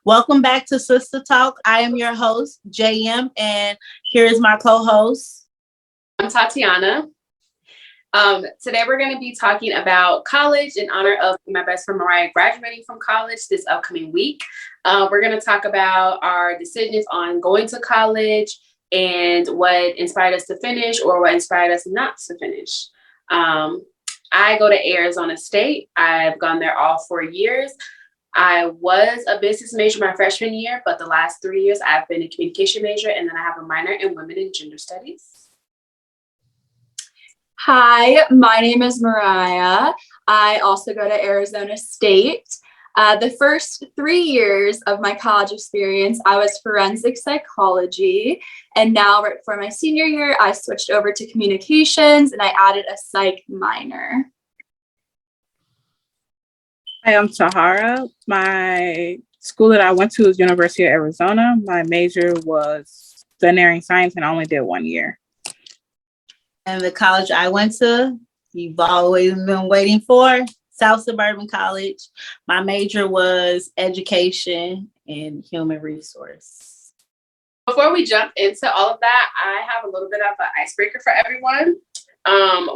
Welcome back to Sister Talk. I am your host, JM, and here is my co-host. I'm Tatiana. Today we're going to be talking about college in honor of my best friend Mariah graduating from college this upcoming week. We're going to talk about our decisions on going to college and what inspired us to finish or what inspired us not to finish. I go to Arizona State. I've gone there all 4 years. I was a business major my freshman year, but the last 3 years I've been a communication major, and then I have a minor in women and gender studies. Hi, my name is Mariah. I also go to Arizona State. The first 3 years of my college experience, I was forensic psychology. And now for my senior year, I switched over to communications and I added a psych minor. Hi, I'm Tahara. My school that I went to is University of Arizona. My major was veterinary science and I only did 1 year. And the college I went to, you've always been waiting for, South Suburban College. My major was education and human resource. Before we jump into all of that, I have a little bit of an icebreaker for everyone.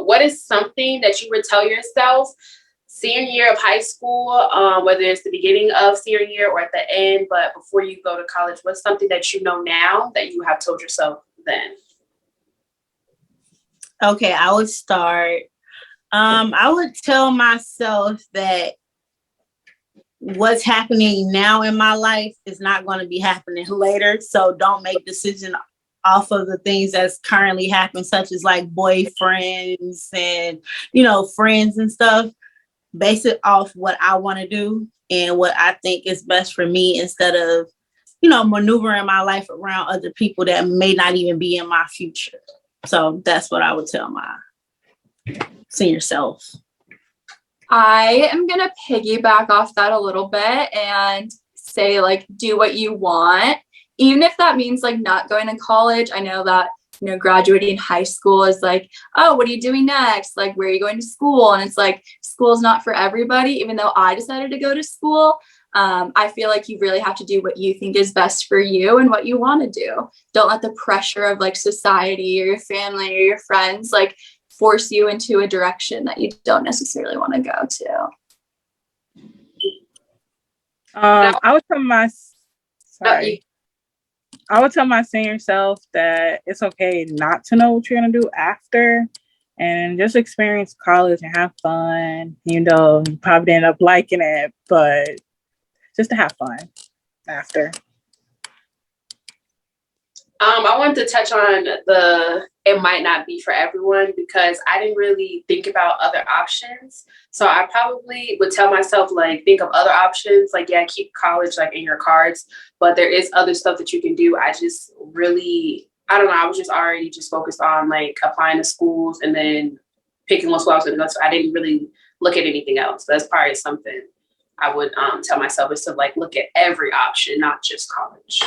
What is something that you would tell yourself senior year of high school, whether it's the beginning of senior year or at the end, but before you go to college, what's something that you know now that you have told yourself then? Okay, I would start. I would tell myself that what's happening now in my life is not going to be happening later. So don't make decisions off of the things that's currently happening, such as like boyfriends and, friends and stuff. Base it off what I want to do and what I think is best for me instead of, maneuvering my life around other people that may not even be in my future. So that's what I would tell my senior self. I am going to piggyback off that a little bit and say, do what you want, even if that means, not going to college. I know that, graduating high school is oh, what are you doing next? Where are you going to school? And it's school's not for everybody, even though I decided to go to school. I feel like you really have to do what you think is best for you and what you want to do. Don't let the pressure of society or your family or your friends force you into a direction that you don't necessarily want to go to. I would tell my senior self that it's okay not to know what you're going to do after, and just experience college and have fun. You probably end up liking it, but just to have fun after. I wanted to touch on it might not be for everyone, because I didn't really think about other options. So I probably would tell myself, think of other options. Keep college in your cards, but there is other stuff that you can do. I don't know. I was just already focused on applying to schools and then picking what school I was going to go to. I didn't really look at anything else. That's probably something I would tell myself, is to look at every option, not just college.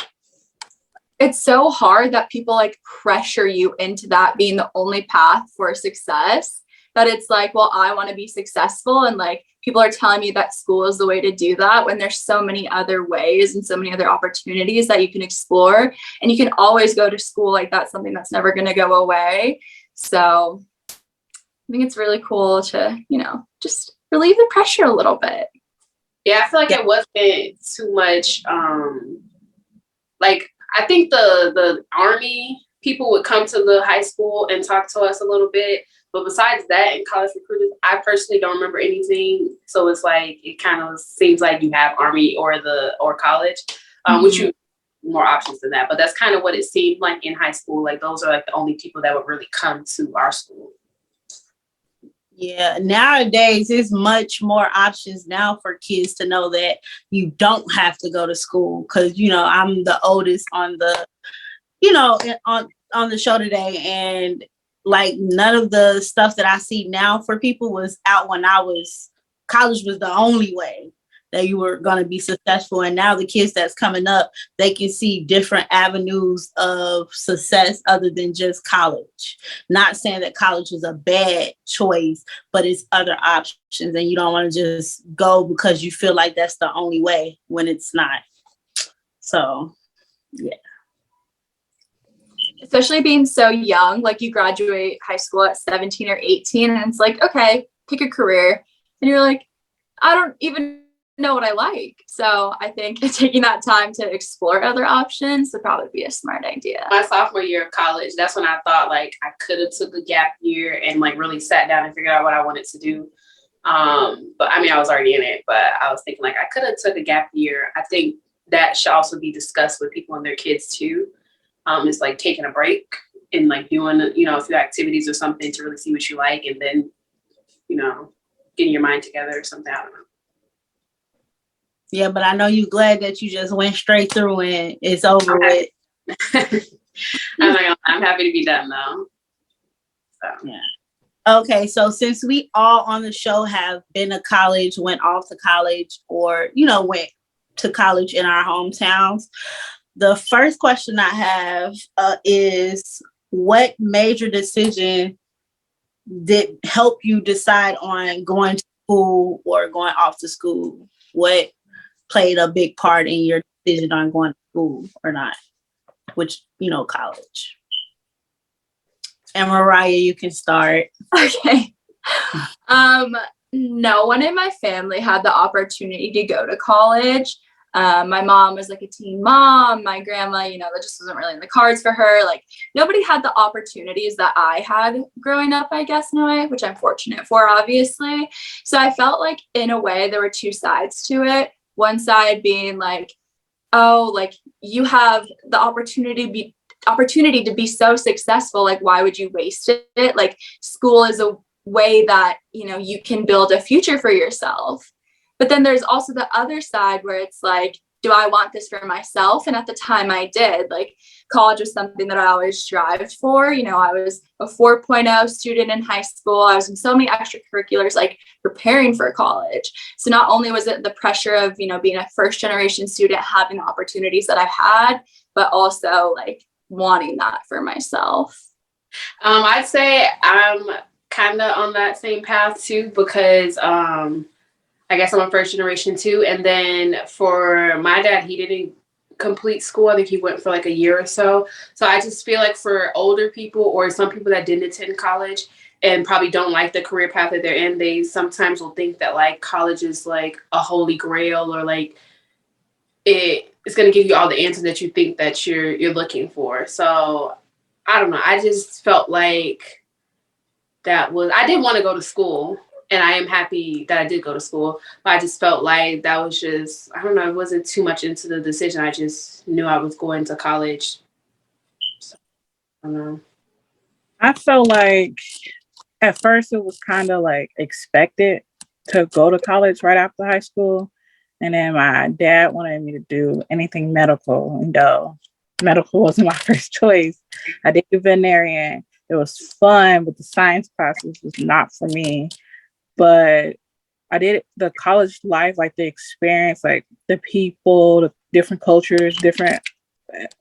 It's so hard that people pressure you into that being the only path for success, that it's well, I want to be successful. And people are telling me that school is the way to do that, when there's so many other ways and so many other opportunities that you can explore. And you can always go to school. That's something that's never going to go away. So I think it's really cool to, just relieve the pressure a little bit. Yeah, I feel it wasn't too much. I think the Army people would come to the high school and talk to us a little bit. But besides that, in college recruiters, I personally don't remember anything. So it's it kind of seems like you have Army or college, which you more options than that. But that's kind of what it seemed like in high school. Those are the only people that would really come to our school. Yeah, nowadays there's much more options now for kids to know that you don't have to go to school. Because I'm the oldest on the on the show today, and none of the stuff that I see now for people was out when college was the only way that you were going to be successful. And now the kids that's coming up, they can see different avenues of success other than just college. Not saying that college is a bad choice, but it's other options. And you don't want to just go because you feel like that's the only way when it's not. So yeah. Especially being so young, like you graduate high school at 17 or 18, and it's like, okay, pick a career. And you're like, I don't even know what I like. So I think taking that time to explore other options would probably be a smart idea. My sophomore year of college, that's when I thought like I could have took a gap year and like really sat down and figured out what I wanted to do. But I mean, I was already in it, but I was thinking like I could have took a gap year. I think that should also be discussed with people and their kids too. It's like taking a break and like doing, a few activities or something to really see what you like, and then, getting your mind together or something. I don't know. Yeah, but I know you're glad that you just went straight through and it's over with. I'm happy to be done though. So. Yeah. Okay, so since we all on the show have been to college, went off to college, or went to college in our hometowns, the first question I have is, what major decision did help you decide on going to school or going off to school? What played a big part in your decision on going to school or not? Which, college. And Mariah, you can start. Okay. No one in my family had the opportunity to go to college. My mom was like a teen mom. My grandma, that just wasn't really in the cards for her. Like nobody had the opportunities that I had growing up, I guess, in a way, which I'm fortunate for, obviously. So I felt like in a way there were two sides to it. One side being like, oh, like you have the opportunity to be so successful. Like, why would you waste it? Like school is a way that, you can build a future for yourself. But then there's also the other side where it's like, do I want this for myself? And at the time I did. Like college was something that I always strived for. I was a 4.0 student in high school. I was in so many extracurriculars, like preparing for college. So not only was it the pressure of, being a first generation student, having the opportunities that I've had, but also like wanting that for myself. I'd say I'm kind of on that same path too, because I guess I'm a first generation too. And then for my dad, he didn't complete school. I think he went for like a year or so. So I just feel like for older people or some people that didn't attend college and probably don't like the career path that they're in, they sometimes will think that like college is like a holy grail, or like it's going to give you all the answers that you think that you're looking for. So I don't know. I just felt like I didn't want to go to school. And I am happy that I did go to school, but I just felt like that was just, I don't know, it wasn't too much into the decision. I just knew I was going to college. So, I don't know. I felt like at first it was kind of like expected to go to college right after high school. And then my dad wanted me to do anything medical. And medical wasn't my first choice. I did veterinarian. It was fun, but the science classes was not for me. But I did the college life, like the experience, like the people, the different cultures,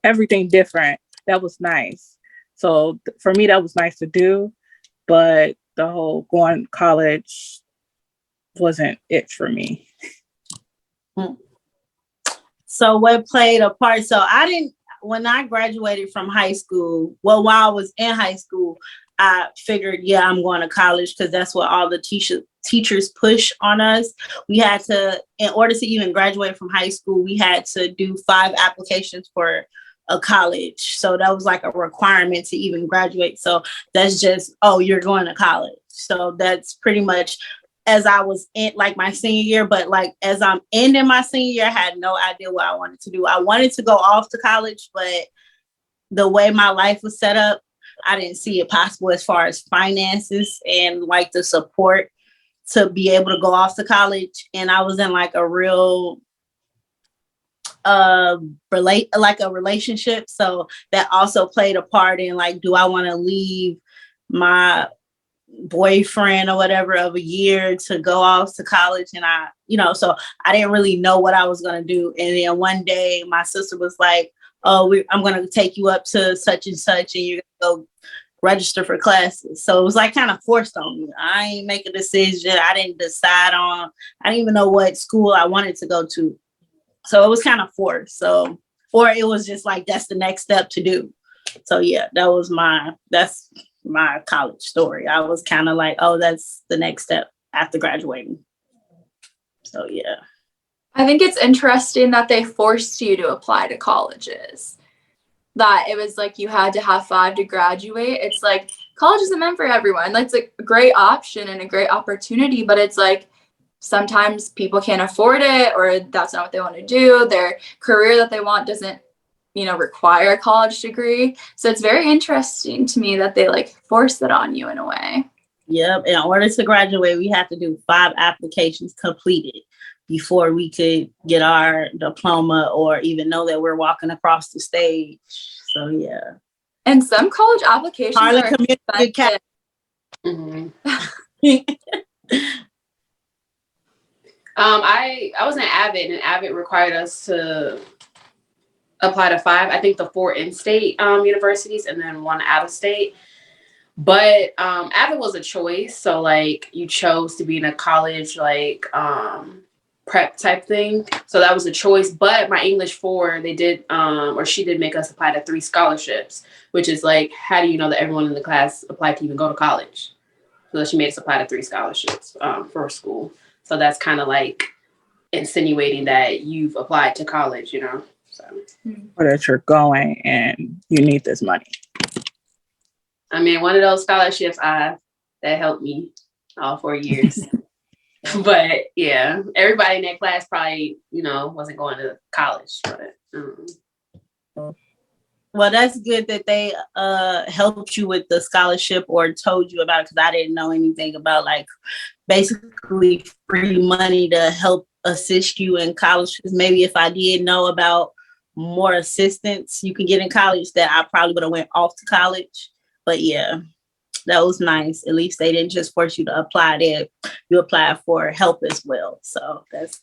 everything different. That was nice. So for me, that was nice to do. But the whole going to college wasn't it for me. So what played a part? So when I graduated from high school, while I was in high school, I figured, I'm going to college because that's what all the teachers push on us. We had to, in order to even graduate from high school, we had to do 5 applications for a college. So that was like a requirement to even graduate. So that's just, you're going to college. So that's pretty much as I was in like my senior year, but like as I'm ending my senior year, I had no idea what I wanted to do. I wanted to go off to college, but the way my life was set up, I didn't see it possible as far as finances and like the support to be able to go off to college. And I was in like a real relationship. So that also played a part in like, do I want to leave my boyfriend or whatever of a year to go off to college? And so I didn't really know what I was going to do. And then one day my sister was like, I'm going to take you up to such and such and you're going to go register for classes. So it was like kind of forced on me. I ain't make a decision. I didn't even know what school I wanted to go to. So it was kind of forced. So or it was just like, that's the next step to do. So yeah, that's my college story. I was kind of like, oh, that's the next step after graduating. So yeah. I think it's interesting that they forced you to apply to colleges. That it was like you had to have 5 to graduate. It's like college isn't meant for everyone. That's a great option and a great opportunity, but it's like sometimes people can't afford it, or that's not what they want to do. Their career that they want doesn't, require a college degree. So it's very interesting to me that they like force that on you in a way. Yep. In order to graduate, we have to do 5 applications completed before we could get our diploma or even know that we're walking across the stage. So yeah. And some college applications Harlan are Community expensive. I was in Avid, and Avid required us to apply to 5. I think the 4 in-state universities and then 1 out-of-state. But Avid was a choice, so like you chose to be in a college like prep type thing. So that was a choice. But my English 4, they did she did make us apply to 3 scholarships, which is like, how do you know that everyone in the class applied to even go to college? So she made us apply to 3 scholarships for school. So that's kind of like insinuating that you've applied to college, So, or that you're going and you need this money. I mean, one of those scholarships that helped me all 4 years. But yeah, everybody in that class probably, wasn't going to college. But well, that's good that they helped you with the scholarship or told you about it, because I didn't know anything about like basically free money to help assist you in college. Because maybe if I did know about more assistance you can get in college, that I probably would have went off to college. But yeah, that was nice. At least they didn't just force you to apply there. You applied for help as well. So that's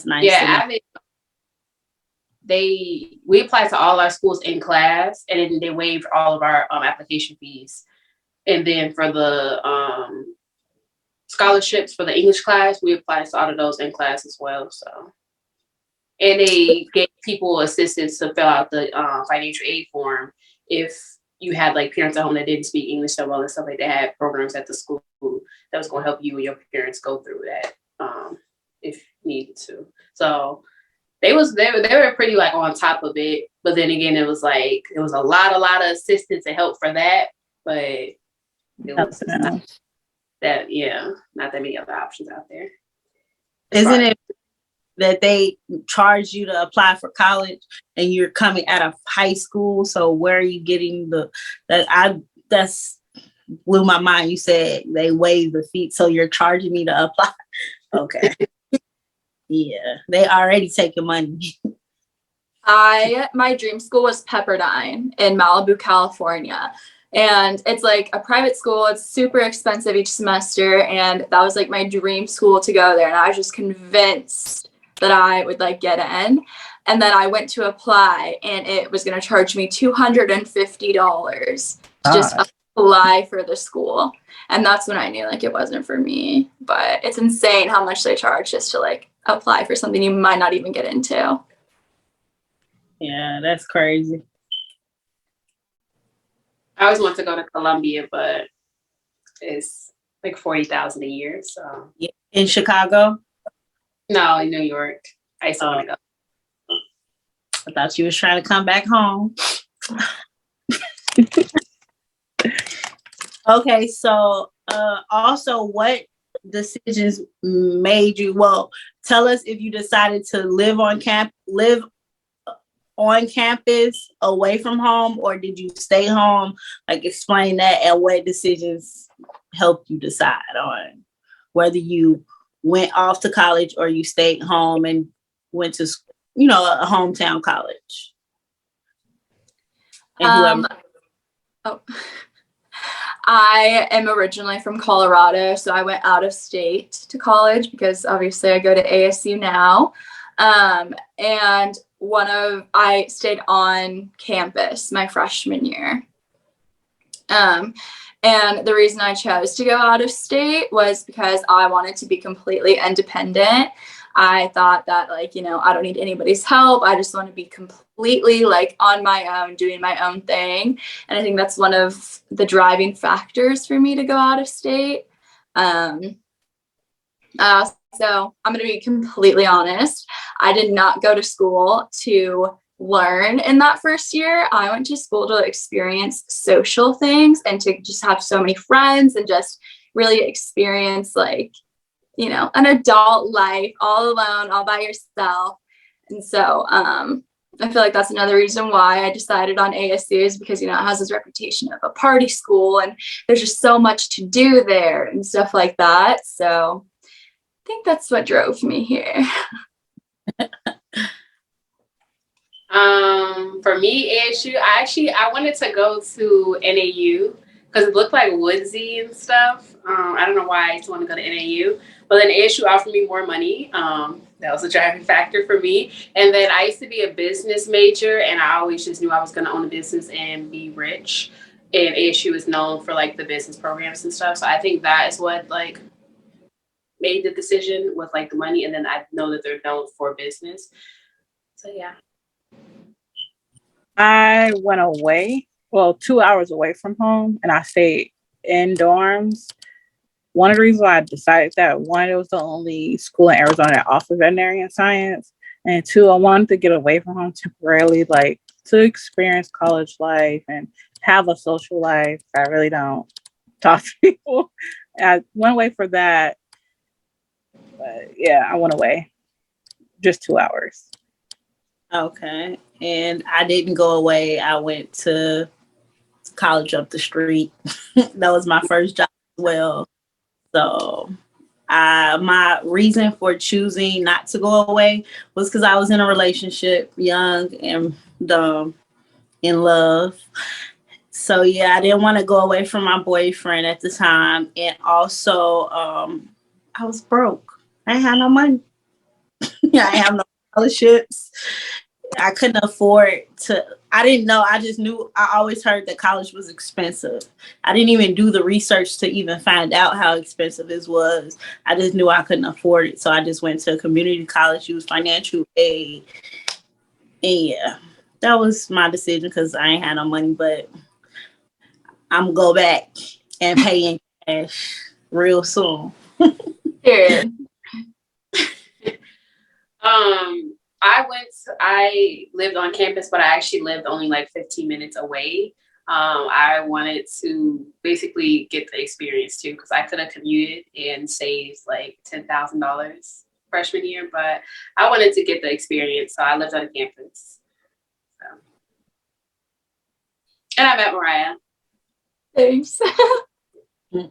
nice. Yeah, we applied to all our schools in class, and then they waived all of our application fees. And then for the scholarships for the English class, we applied to all of those in class as well. So, and they gave people assistance to fill out the financial aid form if you had like parents at home that didn't speak English so well and stuff like that. They had programs at the school that was going to help you and your parents go through that if needed to. So they were pretty like on top of it. But then again, it was like it was a lot of assistance and help for that. But it was not that not that many other options out there. Isn't it that they charge you to apply for college and you're coming out of high school? So where are you getting that's blew my mind. You said they waive the fee, so you're charging me to apply. Okay. Yeah, they already taking money. My dream school was Pepperdine in Malibu, California. And it's like a private school. It's super expensive each semester. And that was like my dream school to go there. And I was just convinced that I would like get in. And then I went to apply, and it was going to charge me $250 to just apply for the school. And that's when I knew like it wasn't for me. But it's insane how much they charge just to like apply for something you might not even get into. Yeah, that's crazy. I always want to go to Columbia, but it's like $40,000 a year. So yeah. In Chicago? No, in New York. I still want to go. I thought you was trying to come back home. Okay, so also what decisions made you, tell us if you decided to live on campus away from home, or did you stay home? Like, explain that, and what decisions helped you decide on whether you went off to college or you stayed home and went to, a hometown college. And I am originally from Colorado, so I went out of state to college because obviously I go to ASU now. And I stayed on campus my freshman year. And the reason I chose to go out of state was because I wanted to be completely independent. I thought that like, I don't need anybody's help. I just want to be completely like on my own, doing my own thing. And I think that's one of the driving factors for me to go out of state. So I'm going to be completely honest. I did not go to school to learn in that first year. I went to school to experience social things and to just have so many friends and just really experience like, an adult life all alone, all by yourself. And so I feel like that's another reason why I decided on ASU is because, it has this reputation of a party school and there's just so much to do there and stuff like that. So I think that's what drove me here. For me, ASU, I wanted to go to NAU because it looked like woodsy and stuff. I don't know why I used to want to go to NAU, but then ASU offered me more money. That was a driving factor for me. And then I used to be a business major, and I always just knew I was going to own a business and be rich. And ASU is known for like the business programs and stuff. So I think that is what like made the decision with like the money. And then I know that they're known for business. So yeah. I went away, 2 hours away from home, and I stayed in dorms. One of the reasons why I decided that, one, it was the only school in Arizona that offered veterinarian science, and two, I wanted to get away from home temporarily, like to experience college life and have a social life. I really don't talk to people. I went away for that, but yeah, I went away just 2 hours. Okay. And I didn't go away. I went to college up the street. That was my first job as well. So my reason for choosing not to go away was because I was in a relationship, young and dumb, in love. So yeah, I didn't want to go away from my boyfriend at the time. And also I was broke. I ain't had no money. I didn't have no scholarships. I couldn't afford to. I didn't know. I just knew. I always heard that college was expensive. I didn't even do the research to even find out how expensive it was. I just knew I couldn't afford it. So I just went to a community college, used financial aid. And yeah, that was my decision because I ain't had no money, but I'm go back and pay in cash real soon. Period. I lived on campus, but I actually lived only like 15 minutes away. I wanted to basically get the experience too, because I could have commuted and saved like $10,000 freshman year, but I wanted to get the experience, so I lived on campus. So. And I met Mariah. Thanks. I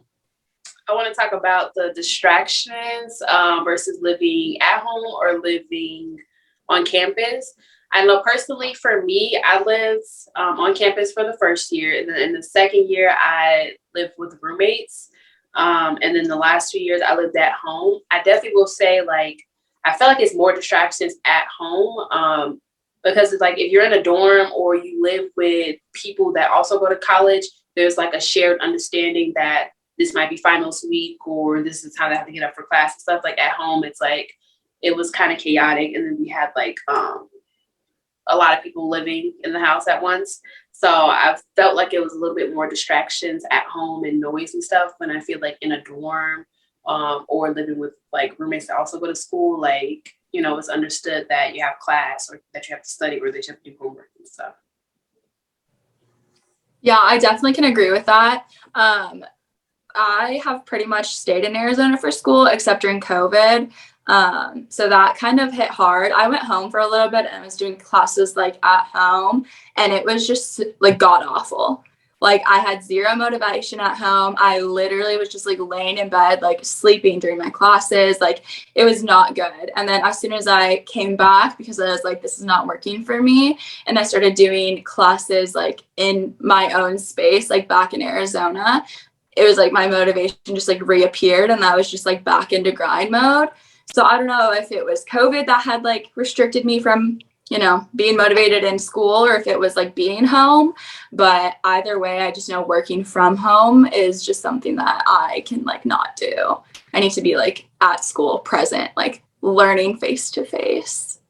want to talk about the distractions versus living at home or living on campus. I know personally for me, I lived on campus for the first year. And then in the second year, I lived with roommates. And then the last 2 years, I lived at home. I definitely will say, like, I feel like it's more distractions at home because it's like if you're in a dorm or you live with people that also go to college, there's like a shared understanding that this might be finals week or this is how they have to get up for class and stuff. Like at home, it's like, it was kind of chaotic. And then we had like a lot of people living in the house at once. So I felt like it was a little bit more distractions at home and noise and stuff. When I feel like in a dorm or living with like roommates that also go to school, like, it's understood that you have class or that you have to study or that you have to do homework and stuff. Yeah, I definitely can agree with that. I have pretty much stayed in Arizona for school except during COVID. So that kind of hit hard. I went home for a little bit and I was doing classes like at home and it was just like god awful. Like I had zero motivation at home. I literally was just like laying in bed, like sleeping during my classes. Like it was not good. And then as soon as I came back, because I was like, this is not working for me. And I started doing classes like in my own space, like back in Arizona. It was like my motivation just like reappeared and that was just like back into grind mode. So I don't know if it was COVID that had like restricted me from, being motivated in school or if it was like being home. But either way, I just know working from home is just something that I can like not do. I need to be like at school present, like learning face to face.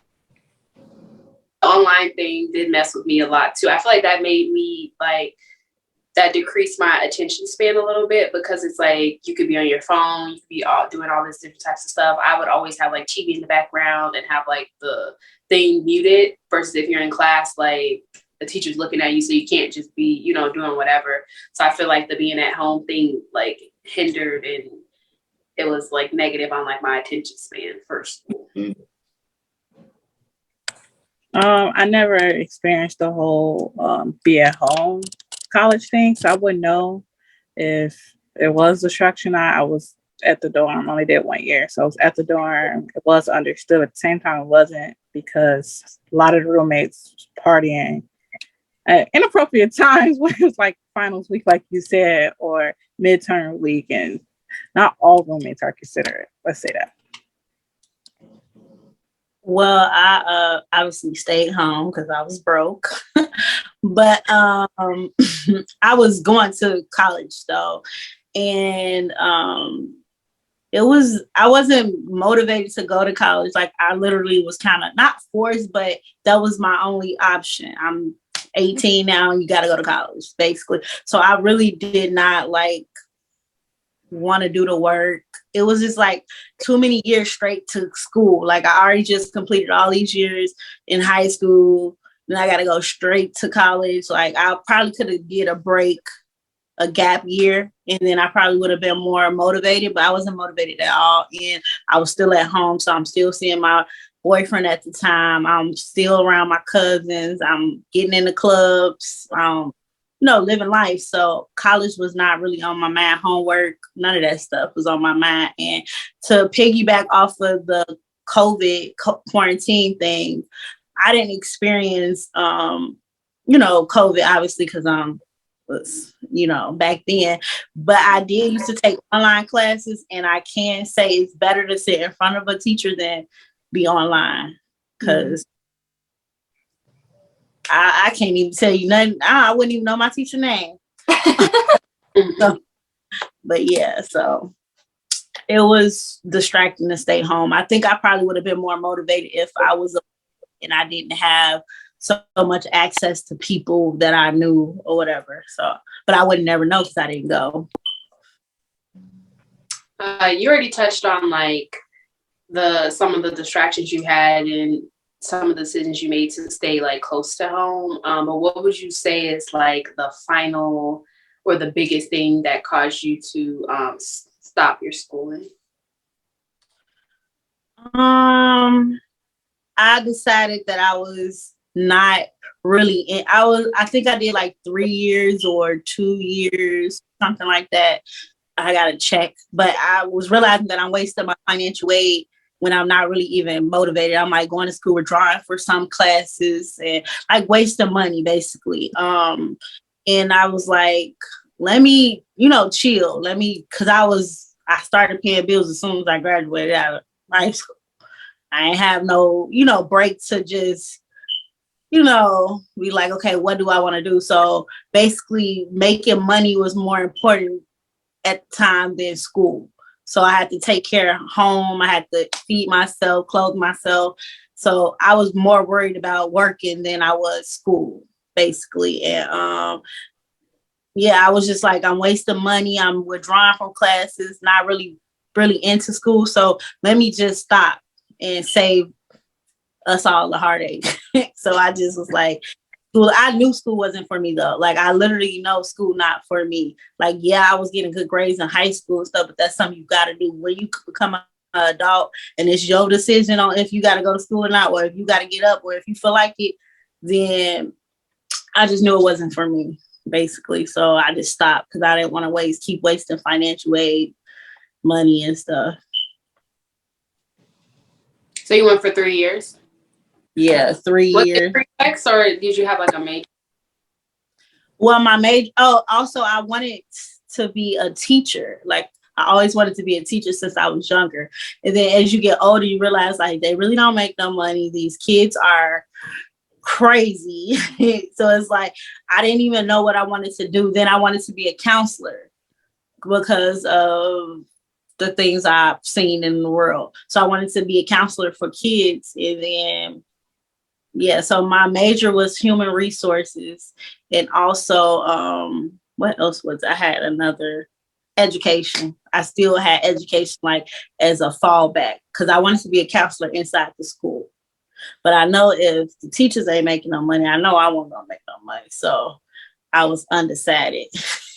The online thing did mess with me a lot too. I feel like that made me like that decreased my attention span a little bit, because it's like you could be on your phone, you could be all doing all this different types of stuff. I would always have like TV in the background and have like the thing muted, versus if you're in class, like the teacher's looking at you, so you can't just be, you know, doing whatever. So I feel like the being at home thing like hindered, and it was like negative on like my attention span first. I never experienced the whole be at home college thing, so I wouldn't know if it was distraction. I was at the dorm, only did 1 year, so I was at the dorm. It was understood. At the same time, it wasn't, because a lot of the roommates was partying at inappropriate times when it was like finals week, like you said, or midterm week, and not all roommates are considerate. Let's say that. Well, I obviously stayed home because I was broke, but I was going to college though, and I wasn't motivated to go to college. Like I literally was kind of not forced, but that was my only option. I'm 18 now, and you got to go to college, basically. So I really did not like want to do the work. It was just like too many years straight to school. Like I already just completed all these years in high school, and I got to go straight to college. Like I probably could have get a break, a gap year, and then I probably would have been more motivated, but I wasn't motivated at all. And I was still at home, so I'm still seeing my boyfriend at the time. I'm still around my cousins. I'm getting in the clubs. Living life. So college was not really on my mind. Homework, none of that stuff was on my mind. And to piggyback off of the COVID quarantine thing, I didn't experience, COVID, obviously, because was, back then. But I did used to take online classes, and I can say it's better to sit in front of a teacher than be online, because I can't even tell you nothing. I wouldn't even know my teacher's name. So it was distracting to stay home. I think I probably would have been more motivated if I was and I didn't have so much access to people that I knew or whatever. So, but I would never know because I didn't go. You already touched on like some of the distractions you had and some of the decisions you made to stay like close to home. But what would you say is like the final or the biggest thing that caused you to stop your schooling? I decided that I was not really I think I did like 3 years or 2 years, something like that. I got to check, but I was realizing that I'm wasting my financial aid when I'm not really even motivated. I'm like going to school, withdrawing for some classes, and like wasting money basically. And I was like, let me, chill. Cause I started paying bills as soon as I graduated out of high school. I ain't have no, break to just, be like, okay, what do I want to do? So basically making money was more important at the time than school. So I had to take care of home. I had to feed myself, clothe myself. So I was more worried about working than I was school, basically. And I was just like, I'm wasting money. I'm withdrawing from classes, not really into school. So let me just stop and save us all the heartache. So I just was like, I knew school wasn't for me though. Like I literally know school not for me. Like, yeah, I was getting good grades in high school and stuff, but that's something you got to do when you become an adult, and it's your decision on if you got to go to school or not, or if you got to get up, or if you feel like it. Then I just knew it wasn't for me, basically. So I just stopped because I didn't want to keep wasting financial aid, money and stuff. So you went for 3 years? Yeah, 3 years. Was it or did you have like a major? Well, my major. Oh, also I wanted to be a teacher. Like I always wanted to be a teacher since I was younger. And then as you get older, you realize like they really don't make no money. These kids are crazy. So it's like I didn't even know what I wanted to do. Then I wanted to be a counselor because of the things I've seen in the world. So I wanted to be a counselor for kids. And then, yeah, so my major was human resources. And also, what else was I had another education. I still had education like as a fallback because I wanted to be a counselor inside the school. But I know if the teachers ain't making no money, I know I won't gonna make no money. So I was undecided.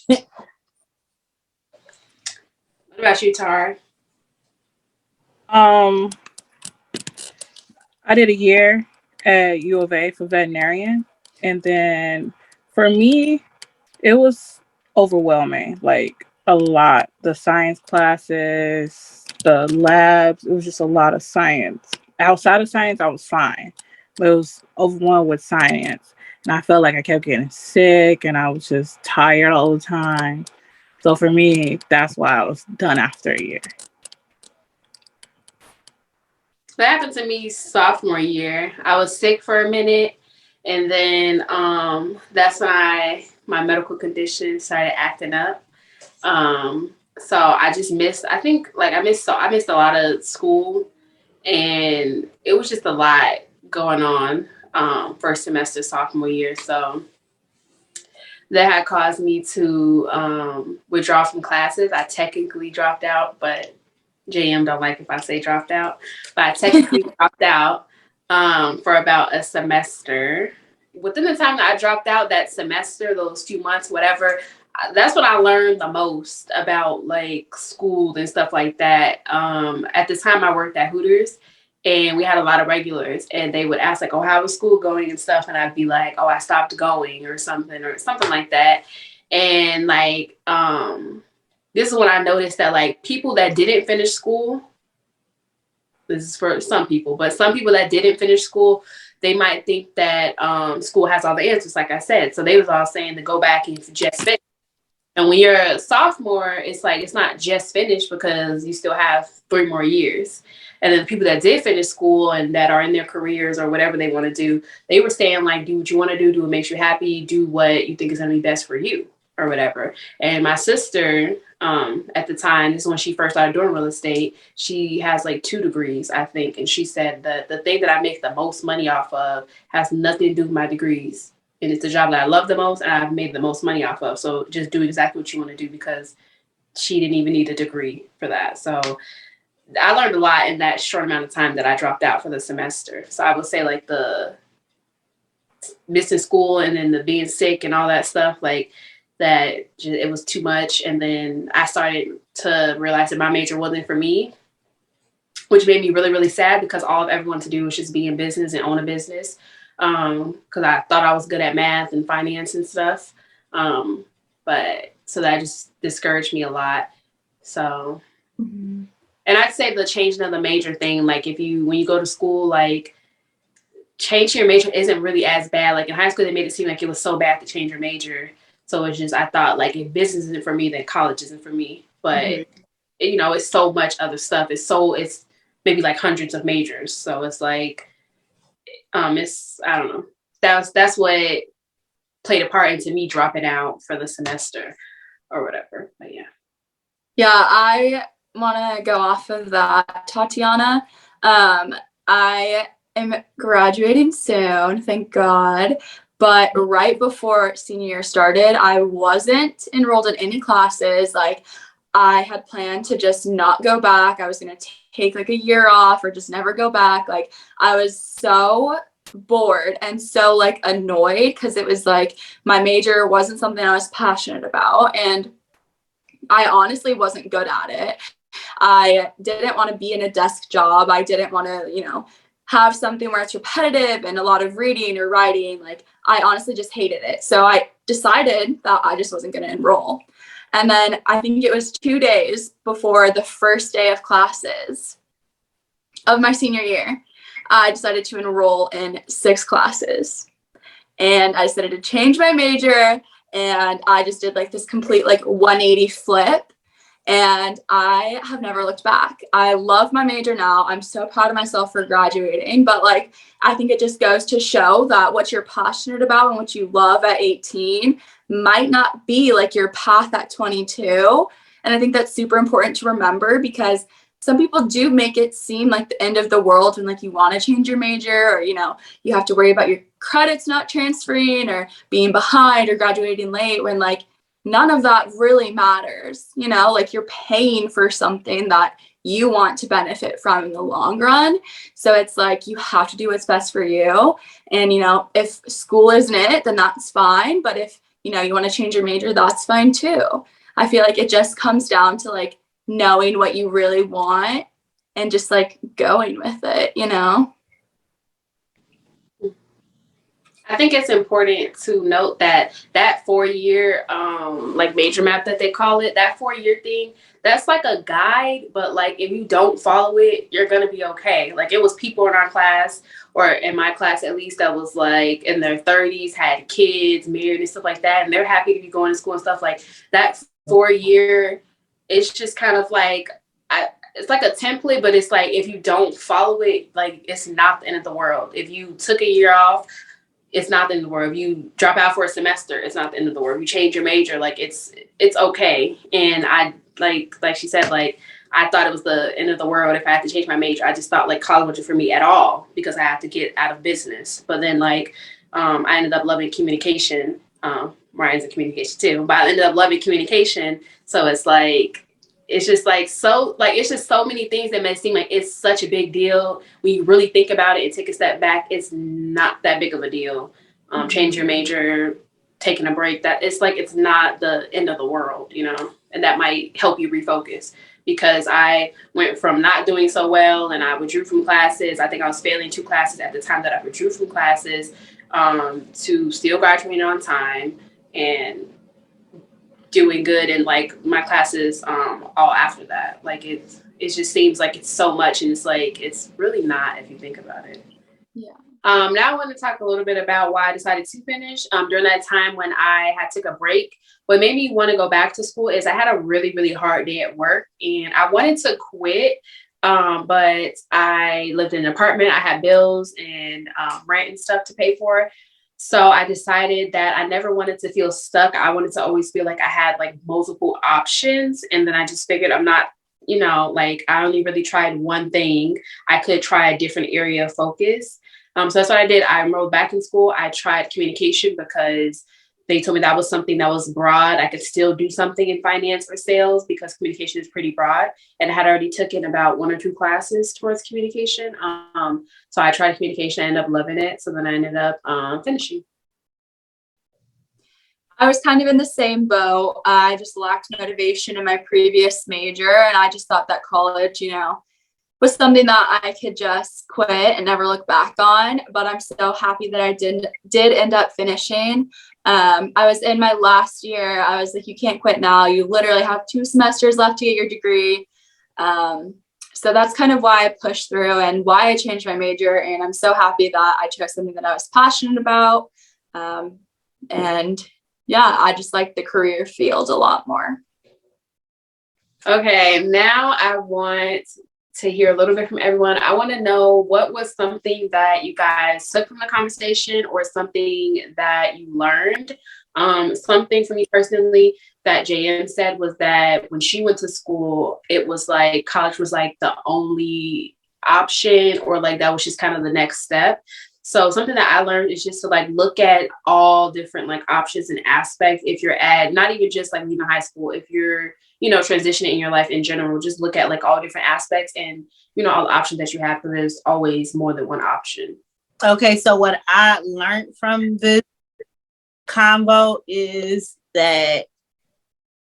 What about you, Tara? I did a year at U of A for veterinarian, and then for me, it was overwhelming. Like a lot, the science classes, the labs. It was just a lot of science. Outside of science, I was fine, but it was overwhelmed with science, and I felt like I kept getting sick, and I was just tired all the time. So for me, that's why I was done after a year. That happened to me sophomore year. I was sick for a minute, and then that's when my medical condition started acting up. So I just missed. I think like I missed a lot of school, and it was just a lot going on first semester sophomore year. So that had caused me to withdraw from classes. I technically dropped out, but JM don't like if I say dropped out. But I technically dropped out for about a semester. Within the time that I dropped out that semester, those few months, whatever, that's when I learned the most about like school and stuff like that. At the time I worked at Hooters, and we had a lot of regulars, and they would ask like, oh, how was school going and stuff? And I'd be like, oh, I stopped going or something like that. And like, this is when I noticed that like people that didn't finish school, this is for some people, but some people that didn't finish school, they might think that school has all the answers, like I said. So they was all saying to go back and just finish. And when you're a sophomore, it's like it's not just finished because you still have 3 more years. And then the people that did finish school and that are in their careers or whatever they want to do, they were saying like, do what you want to do what makes you happy, do what you think is going to be best for you or whatever. And my sister, at the time, this is when she first started doing real estate, she has like 2 degrees, I think. And she said that the thing that I make the most money off of has nothing to do with my degrees. And it's the job that I love the most and I've made the most money off of. So just do exactly what you want to do, because she didn't even need a degree for that. So I learned a lot in that short amount of time that I dropped out for the semester. So I would say like the missing school and then the being sick and all that stuff, like that, it was too much. And then I started to realize that my major wasn't for me, which made me really, really sad, because all I've ever wanted to do was just be in business and own a business. Because I thought I was good at math and finance and stuff. But so that just discouraged me a lot. So, and I'd say the changing of the major thing, like when you go to school, like changing your major isn't really as bad. Like in high school, they made it seem like it was so bad to change your major. So it's just, I thought like if business isn't for me, then college isn't for me. But it's so much other stuff. It's maybe like hundreds of majors. So it's like, it's, I don't know. That's what played a part into me dropping out for the semester or whatever. But yeah. Yeah, I want to go off of that, Tatiana. I am graduating soon, thank God. But right before senior year started, I wasn't enrolled in any classes. Like, I had planned to just not go back. I was going to take like a year off or just never go back. Like, I was so bored and so like annoyed, because it was like my major wasn't something I was passionate about, and I honestly wasn't good at it. I didn't want to be in a desk job. I didn't want to, have something where it's repetitive and a lot of reading or writing. Like, I honestly just hated it. So I decided that I just wasn't going to enroll. And then I think it was 2 days before the first day of classes of my senior year, I decided to enroll in 6 classes. And I decided to change my major, and I just did like this complete like 180 flip. And I have never looked back. I love my major now. I'm so proud of myself for graduating. But like, I think it just goes to show that what you're passionate about and what you love at 18 might not be like your path at 22. And I think that's super important to remember, because some people do make it seem like the end of the world when like you want to change your major, or, you know, you have to worry about your credits not transferring or being behind or graduating late, when like none of that really matters. You know, like you're paying for something that you want to benefit from in the long run. So it's like you have to do what's best for you. And, you know, if school isn't it, then that's fine. But if, you know, you want to change your major, that's fine too. I feel like it just comes down to like knowing what you really want and just like going with it, you know? I think it's important to note that that 4-year like major map that they call it, that 4-year thing, that's like a guide, but like if you don't follow it, you're gonna be okay. Like it was people in our class, or in my class at least, that was like in their 30s, had kids, married and stuff like that, and they're happy to be going to school and stuff. Like that 4-year, it's just kind of like it's like a template, but it's like if you don't follow it, like it's not the end of the world. If you took a year off, it's not the end of the world. If you drop out for a semester, it's not the end of the world. If you change your major, like it's okay. And I like she said, like I thought it was the end of the world if I had to change my major. I just thought like college wasn't for me at all because I had to get out of business. But then like I ended up loving communication. Ryan's in communication too, but I ended up loving communication. So it's just like so like it's just so many things that may seem like it's such a big deal. When you really think about it and take a step back, it's not that big of a deal. Change your major, taking a break, that it's like it's not the end of the world, you know, and that might help you refocus. Because I went from not doing so well and I withdrew from classes. I think I was failing 2 classes at the time that I withdrew from classes, to still graduating on time and doing good in like my classes all after that. Like it just seems like it's so much, and it's like it's really not if you think about it. Yeah. Now I want to talk a little bit about why I decided to finish. During that time when I had took a break, what made me want to go back to school is I had a really, really hard day at work and I wanted to quit. But I lived in an apartment, I had bills and rent and stuff to pay for. So I decided that I never wanted to feel stuck. I wanted to always feel like I had like multiple options. And then I just figured I'm not, you know, like I only really tried one thing. I could try a different area of focus. So that's what I did. I enrolled back in school. I tried communication because they told me that was something that was broad. I could still do something in finance or sales because communication is pretty broad. And I had already taken about 1 or 2 classes towards communication. So I tried communication. I ended up loving it. So then I ended up finishing. I was kind of in the same boat. I just lacked motivation in my previous major, and I just thought that college, you know, was something that I could just quit and never look back on. But I'm so happy that I did end up finishing. I was in my last year. I was like, you can't quit now. You literally have 2 semesters left to get your degree. So that's kind of why I pushed through and why I changed my major. And I'm so happy that I chose something that I was passionate about. And yeah, I just like the career field a lot more. Okay, now I want to hear a little bit from everyone. I want to know what was something that you guys took from the conversation or something that you learned. Something for me personally that JM said was that when she went to school, it was like college was like the only option, or like that was just kind of the next step. So something that I learned is just to like look at all different like options and aspects. If you're at not even just like leaving high school, if you're, you know, transitioning in your life in general, just look at like all different aspects and, you know, all the options that you have, because there's always more than one option. Okay, so what I learned from this convo is that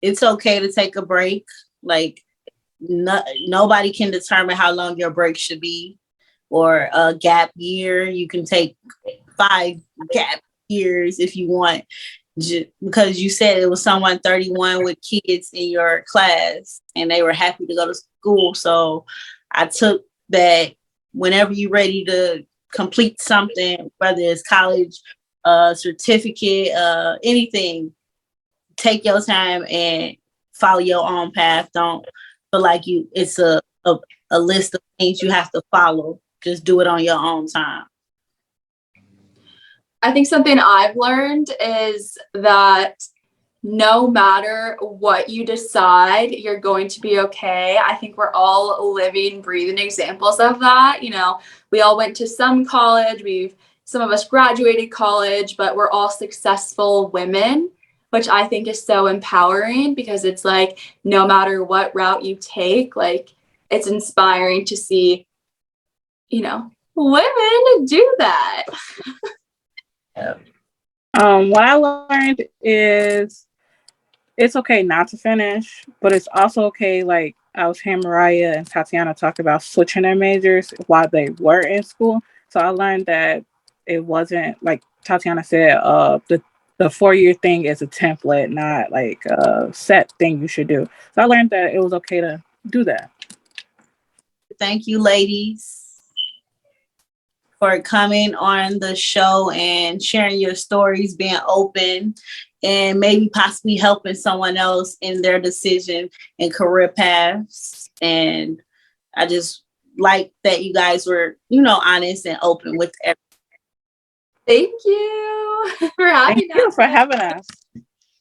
it's okay to take a break. Like nobody can determine how long your break should be, or a gap year. You can take 5 gap years if you want, because you said it was someone 31 with kids in your class and they were happy to go to school. So I took that whenever you're ready to complete something, whether it's college, certificate, anything, take your time and follow your own path. Don't feel like it's a list of things you have to follow. Just do it on your own time. I think something I've learned is that no matter what you decide, you're going to be okay. I think we're all living, breathing examples of that. You know, we all went to some college, some of us graduated college, but we're all successful women, which I think is so empowering because it's like, no matter what route you take, like, it's inspiring to see, you know, women do that. What I learned is it's okay not to finish, but it's also okay. Like I was hearing Mariah and Tatiana talk about switching their majors while they were in school. So I learned that it wasn't like Tatiana said, the 4-year thing is a template, not like a set thing you should do. So I learned that it was okay to do that. Thank you, ladies, for coming on the show and sharing your stories, being open, and maybe possibly helping someone else in their decision and career paths. And I just like that you guys were, honest and open with everything. Thank you for having Thank you us. for having us.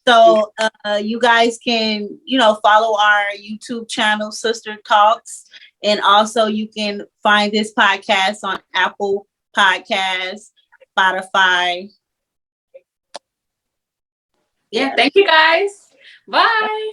So you guys can, follow our YouTube channel, Sister Talks. And also you can find this podcast on Apple Podcasts, Spotify. Yeah, thank you guys. Bye.